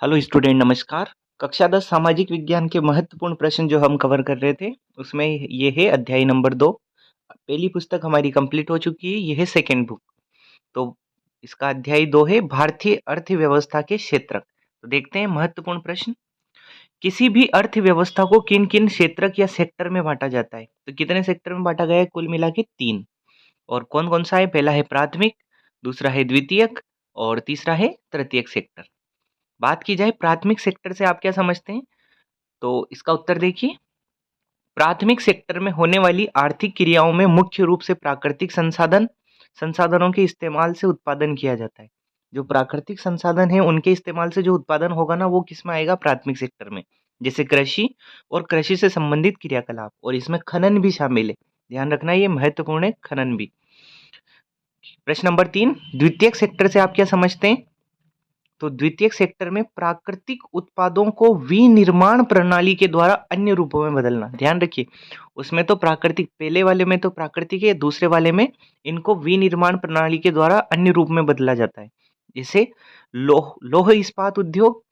Hello student, नमस्कार। कक्षा 10 सामाजिक विज्ञान के महत्वपूर्ण प्रश्न जो हम कवर कर रहे थे, उसमें ये है अध्याय नंबर 2। पहली पुस्तक हमारी कंप्लीट हो चुकी है, ये है सेकंड बुक। तो इसका अध्याय 2 है भारतीय अर्थव्यवस्था के क्षेत्रक। तो देखते हैं महत्वपूर्ण प्रश्न। किसी भी अर्थव्यवस्था को किन-किन क्षेत्रक या सेक्टर में बाँटा जाता है? तो कितने सेक्टर में बाँटा गया है? कुल मिला के 3। और कौन-कौन सा है? पहला है प्राथमिक, दूसरा है द्वितीयक और तीसरा है तृतीयक सेक्टर। बात की जाए प्राथमिक सेक्टर से आप क्या समझते हैं? तो इसका उत्तर देखिए, प्राथमिक सेक्टर में होने वाली आर्थिक क्रियाओं में मुख्य रूप से प्राकृतिक संसाधनों के इस्तेमाल से उत्पादन किया जाता है। जो प्राकृतिक संसाधन है, उनके इस्तेमाल से जो उत्पादन होगा ना, वो किसमें आएगा? प्राथमिक सेक्टर में। जैसे कृषि और कृषि से संबंधित क्रियाकलाप, और इसमें खनन भी शामिल है। ध्यान रखना, ये महत्वपूर्ण है, खनन भी। प्रश्न नंबर 3, द्वितीयक सेक्टर से आप क्या समझते हैं? तो द्वितीयक सेक्टर में प्राकृतिक उत्पादों को विनिर्माण प्रणाली के द्वारा अन्य रूपों में बदलना। ध्यान रखिए, उसमें तो प्राकृतिक, पहले वाले में तो प्राकृतिक है, दूसरे वाले में इनको विनिर्माण प्रणाली के द्वारा अन्य रूप में बदला जाता है। जैसे लौह इस्पात उद्योग,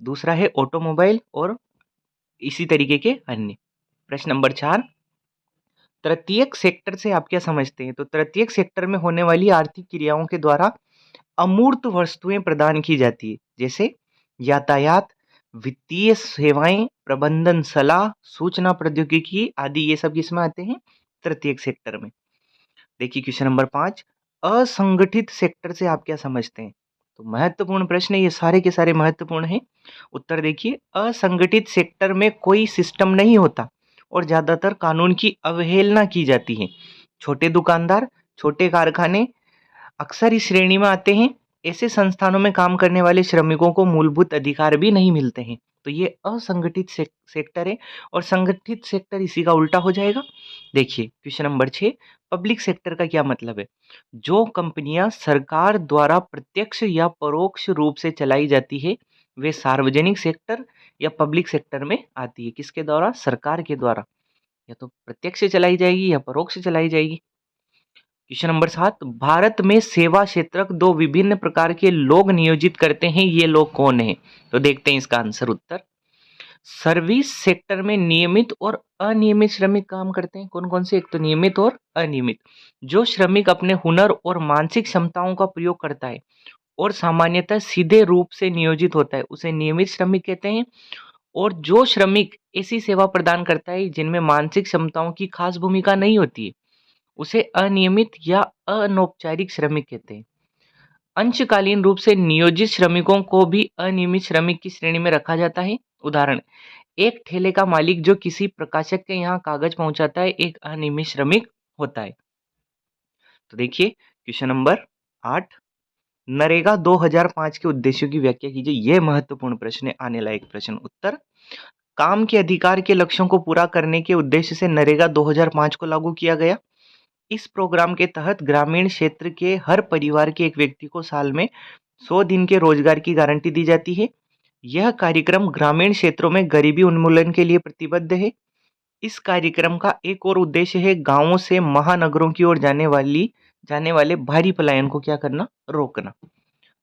दूसरा है ऑटोमोबाइल, और इसी तरीके के अन्य। प्रश्न नंबर 4, तृतीयक सेक्टर से आप क्या समझते हैं? तो तृतीयक सेक्टर में होने वाली आर्थिक क्रियाओं के द्वारा अमूर्त वस्तुएं प्रदान की जाती है। जैसे यातायात, वित्तीय सेवाएं, प्रबंधन सलाह, सूचना प्रौद्योगिकी आदि, ये सब किसमें आते हैं? तृतीयक सेक्टर में। देखिए क्वेश्चन नंबर 5, असंगठित सेक्टर से आप क्या समझते हैं? तो महत्वपूर्ण प्रश्न है, ये सारे के सारे महत्वपूर्ण हैं। उत्तर देखिए, असंगठित सेक्टर में कोई सिस्टम नहीं होता और ज्यादातर कानून की अवहेलना की जाती है। छोटे दुकानदार, छोटे कारखाने अक्सर इस श्रेणी में आते हैं। ऐसे संस्थानों में काम करने वाले श्रमिकों को मूलभूत अधिकार भी नहीं मिलते हैं। तो ये असंगठित सेक्टर है, और संगठित सेक्टर इसी का उल्टा हो जाएगा। देखिए क्वेश्चन नंबर 6, पब्लिक सेक्टर का क्या मतलब है? जो कंपनियां सरकार द्वारा प्रत्यक्ष या परोक्ष रूप से चलाई जाती है, वे सार्वजनिक सेक्टर या पब्लिक सेक्टर में आती है। किसके द्वारा? सरकार के द्वारा। या तो प्रत्यक्ष से चलाई जाएगी या परोक्ष से चलाई जाएगी। क्वेश्चन नंबर 7, भारत में सेवा क्षेत्रक दो विभिन्न प्रकार के लोग नियोजित करते हैं, ये लोग कौन हैं? तो देखते हैं इसका आंसर उत्तर। सर्विस सेक्टर में नियमित और अनियमित श्रमिक काम करते हैं। कौन कौन से? एक तो नियमित और अनियमित। जो श्रमिक अपने हुनर और मानसिक क्षमताओं का प्रयोग करता है और सामान्यतः सीधे रूप से नियोजित होता है, उसे नियमित श्रमिक कहते हैं। और जो श्रमिक ऐसी सेवा प्रदान करता है जिनमें मानसिक क्षमताओं की खास भूमिका नहीं होती है, उसे अनियमित या अनौपचारिक श्रमिक कहते हैं। अंशकालीन रूप से नियोजित श्रमिकों को भी अनियमित श्रमिक की श्रेणी में रखा जाता है। उदाहरण, एक ठेले का मालिक जो किसी प्रकाशक के यहाँ कागज पहुंचाता है, एक अनियमित श्रमिक होता है। तो देखिए क्वेश्चन नंबर 8, नरेगा 2005 के उद्देश्यों की व्याख्या कीजिए। यह महत्वपूर्ण प्रश्न है, आने लायक प्रश्न। उत्तर, काम के अधिकार के लक्ष्यों को पूरा करने के उद्देश्य से नरेगा 2005 को लागू किया गया। इस प्रोग्राम के तहत ग्रामीण क्षेत्र के हर परिवार के एक व्यक्ति को साल में 100 दिन के रोजगार की गारंटी दी जाती है। यह कार्यक्रम ग्रामीण क्षेत्रों में गरीबी उन्मूलन के लिए प्रतिबद्ध है। इस कार्यक्रम का एक और उद्देश्य है गांवों से महानगरों की ओर जाने वाले भारी पलायन को क्या करना? रोकना।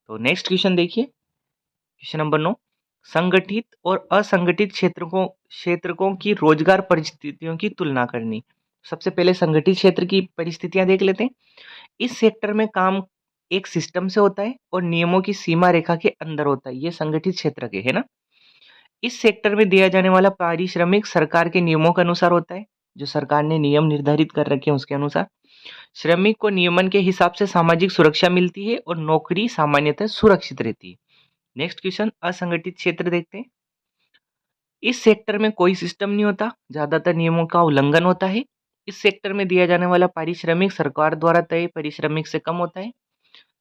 तो नेक्स्ट क्वेश्चन देखिए, क्वेश्चन नंबर 9, संगठित और असंगठित क्षेत्रकों की रोजगार परिस्थितियों की तुलना करनी। सबसे पहले संगठित क्षेत्र की परिस्थितियां देख लेते हैं। इस सेक्टर में काम एक सिस्टम से होता है और नियमों की सीमा रेखा के अंदर होता है। ये संगठित क्षेत्र के है ना। इस सेक्टर में दिया जाने वाला पारिश्रमिक सरकार के नियमों के अनुसार होता है, जो सरकार ने नियम निर्धारित कर रखे हैं उसके अनुसार। श्रमिक को नियमन के हिसाब से सामाजिक सुरक्षा मिलती है और नौकरी सामान्यतः सुरक्षित रहती है। नेक्स्ट क्वेश्चन, असंगठित क्षेत्र देखते हैं। इस सेक्टर में कोई सिस्टम नहीं होता, ज्यादातर नियमों का उल्लंघन होता है। इस सेक्टर में दिया जाने वाला पारिश्रमिक सरकार द्वारा तय पारिश्रमिक से कम होता है।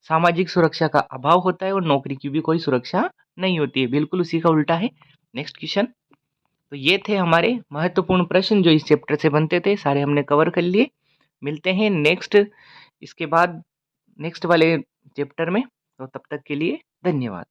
सामाजिक सुरक्षा का अभाव होता है और नौकरी की भी कोई सुरक्षा नहीं होती है, बिल्कुल उसी का उल्टा है। Next question. तो ये थे हमारे महत्वपूर्ण प्रश्न जो इस चैप्टर से बनते थे, सारे हमने कवर कर लिए। मिलते हैं नेक्स्ट, इसके बाद नेक्स्ट वाले चैप्टर में। तो तब तक के लिए धन्यवाद।